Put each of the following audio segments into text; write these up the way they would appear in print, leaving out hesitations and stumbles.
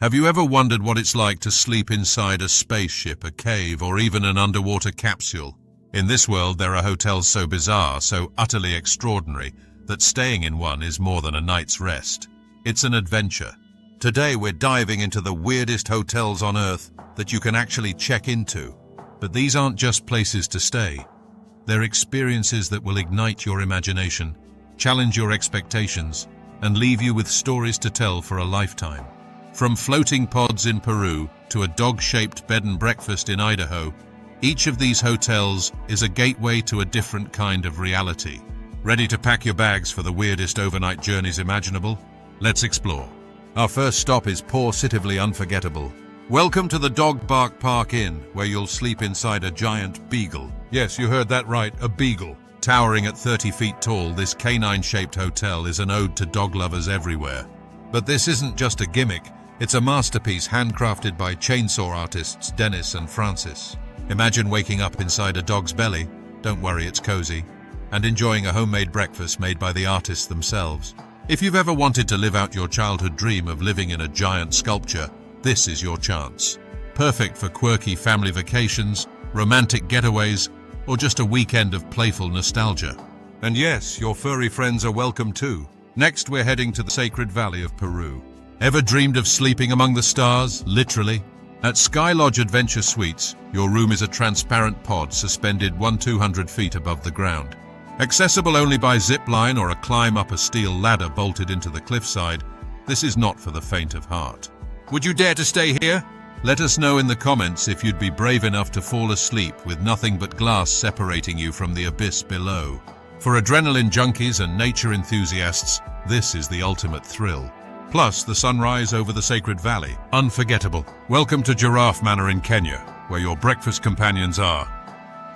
Have you ever wondered what it's like to sleep inside a spaceship, a cave, or even an underwater capsule? In this world, there are hotels so bizarre, so utterly extraordinary, that staying in one is more than a night's rest. It's an adventure. Today, we're diving into the weirdest hotels on Earth that you can actually check into. But these aren't just places to stay. They're experiences that will ignite your imagination, challenge your expectations, and leave you with stories to tell for a lifetime. From floating pods in Peru to a dog-shaped bed and breakfast in Idaho, each of these hotels is a gateway to a different kind of reality. Ready to pack your bags for the weirdest overnight journeys imaginable? Let's explore. Our first stop is positively unforgettable. Welcome to the Dog Bark Park Inn, where you'll sleep inside a giant beagle. Yes, you heard that right, a beagle. Towering at 30 feet tall, this canine-shaped hotel is an ode to dog lovers everywhere. But this isn't just a gimmick. It's a masterpiece handcrafted by chainsaw artists Dennis and Francis. Imagine waking up inside a dog's belly, don't worry, it's cozy, and enjoying a homemade breakfast made by the artists themselves. If you've ever wanted to live out your childhood dream of living in a giant sculpture, this is your chance. Perfect for quirky family vacations, romantic getaways, or just a weekend of playful nostalgia. And yes, your furry friends are welcome too. Next, we're heading to the Sacred Valley of Peru. Ever dreamed of sleeping among the stars, literally? At Sky Lodge Adventure Suites, your room is a transparent pod suspended 200 feet above the ground. Accessible only by zip line or a climb up a steel ladder bolted into the cliffside, this is not for the faint of heart. Would you dare to stay here? Let us know in the comments if you'd be brave enough to fall asleep with nothing but glass separating you from the abyss below. For adrenaline junkies and nature enthusiasts, this is the ultimate thrill. Plus, the sunrise over the Sacred Valley. Unforgettable. Welcome to Giraffe Manor in Kenya, where your breakfast companions are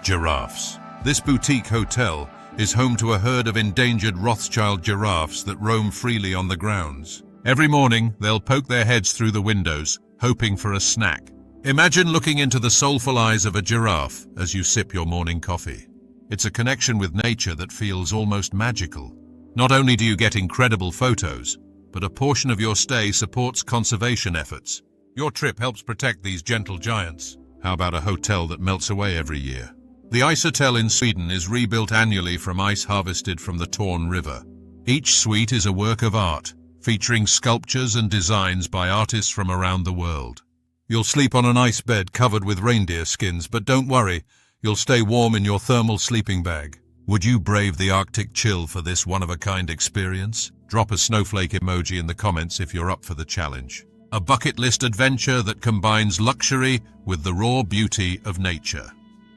giraffes. This boutique hotel is home to a herd of endangered Rothschild giraffes that roam freely on the grounds. Every morning, they'll poke their heads through the windows, hoping for a snack. Imagine looking into the soulful eyes of a giraffe as you sip your morning coffee. It's a connection with nature that feels almost magical. Not only do you get incredible photos, but a portion of your stay supports conservation efforts. Your trip helps protect these gentle giants. How about a hotel that melts away every year? The Ice Hotel in Sweden is rebuilt annually from ice harvested from the Torn River. Each suite is a work of art, featuring sculptures and designs by artists from around the world. You'll sleep on an ice bed covered with reindeer skins, but don't worry, you'll stay warm in your thermal sleeping bag. Would you brave the Arctic chill for this one-of-a-kind experience? Drop a snowflake emoji in the comments if you're up for the challenge. A bucket list adventure that combines luxury with the raw beauty of nature.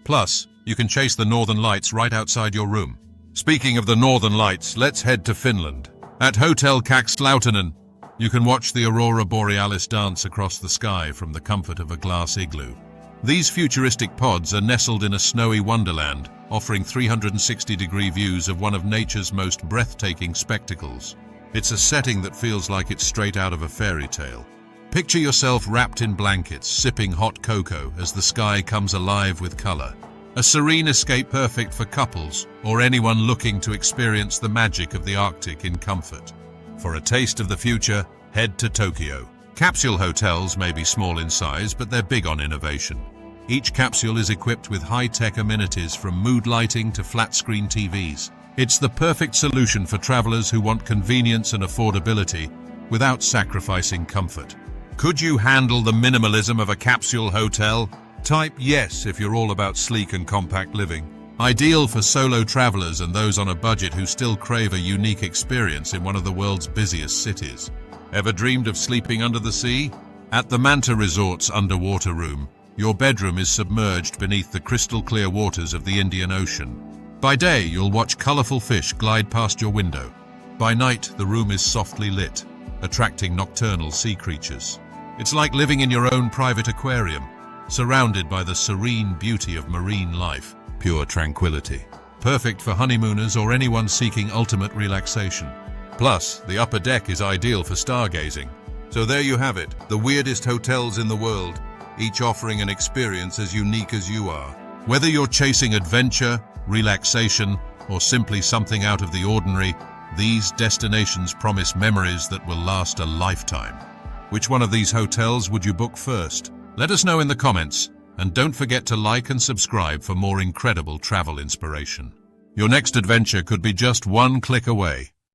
Plus, you can chase the northern lights right outside your room. Speaking of the northern lights, let's head to Finland. At Hotel Capsule, you can watch the aurora borealis dance across the sky from the comfort of a glass igloo. These futuristic pods are nestled in a snowy wonderland, offering 360-degree views of one of nature's most breathtaking spectacles. It's a setting that feels like it's straight out of a fairy tale. Picture yourself wrapped in blankets, sipping hot cocoa as the sky comes alive with color. A serene escape perfect for couples or anyone looking to experience the magic of the Arctic in comfort. For a taste of the future, head to Tokyo. Capsule hotels may be small in size, but they're big on innovation. Each capsule is equipped with high-tech amenities from mood lighting to flat-screen TVs. It's the perfect solution for travelers who want convenience and affordability without sacrificing comfort. Could you handle the minimalism of a capsule hotel? Type yes if you're all about sleek and compact living. Ideal for solo travelers and those on a budget who still crave a unique experience in one of the world's busiest cities. Ever dreamed of sleeping under the sea? At the Manta Resorts underwater room, your bedroom is submerged beneath the crystal-clear waters of the Indian Ocean. By day, you'll watch colorful fish glide past your window. By night, the room is softly lit, attracting nocturnal sea creatures. It's like living in your own private aquarium, surrounded by the serene beauty of marine life. Pure tranquility. Perfect for honeymooners or anyone seeking ultimate relaxation. Plus, the upper deck is ideal for stargazing. So there you have it, the weirdest hotels in the world, each offering an experience as unique as you are. Whether you're chasing adventure, relaxation, or simply something out of the ordinary, these destinations promise memories that will last a lifetime. Which one of these hotels would you book first? Let us know in the comments, and don't forget to like and subscribe for more incredible travel inspiration. Your next adventure could be just one click away.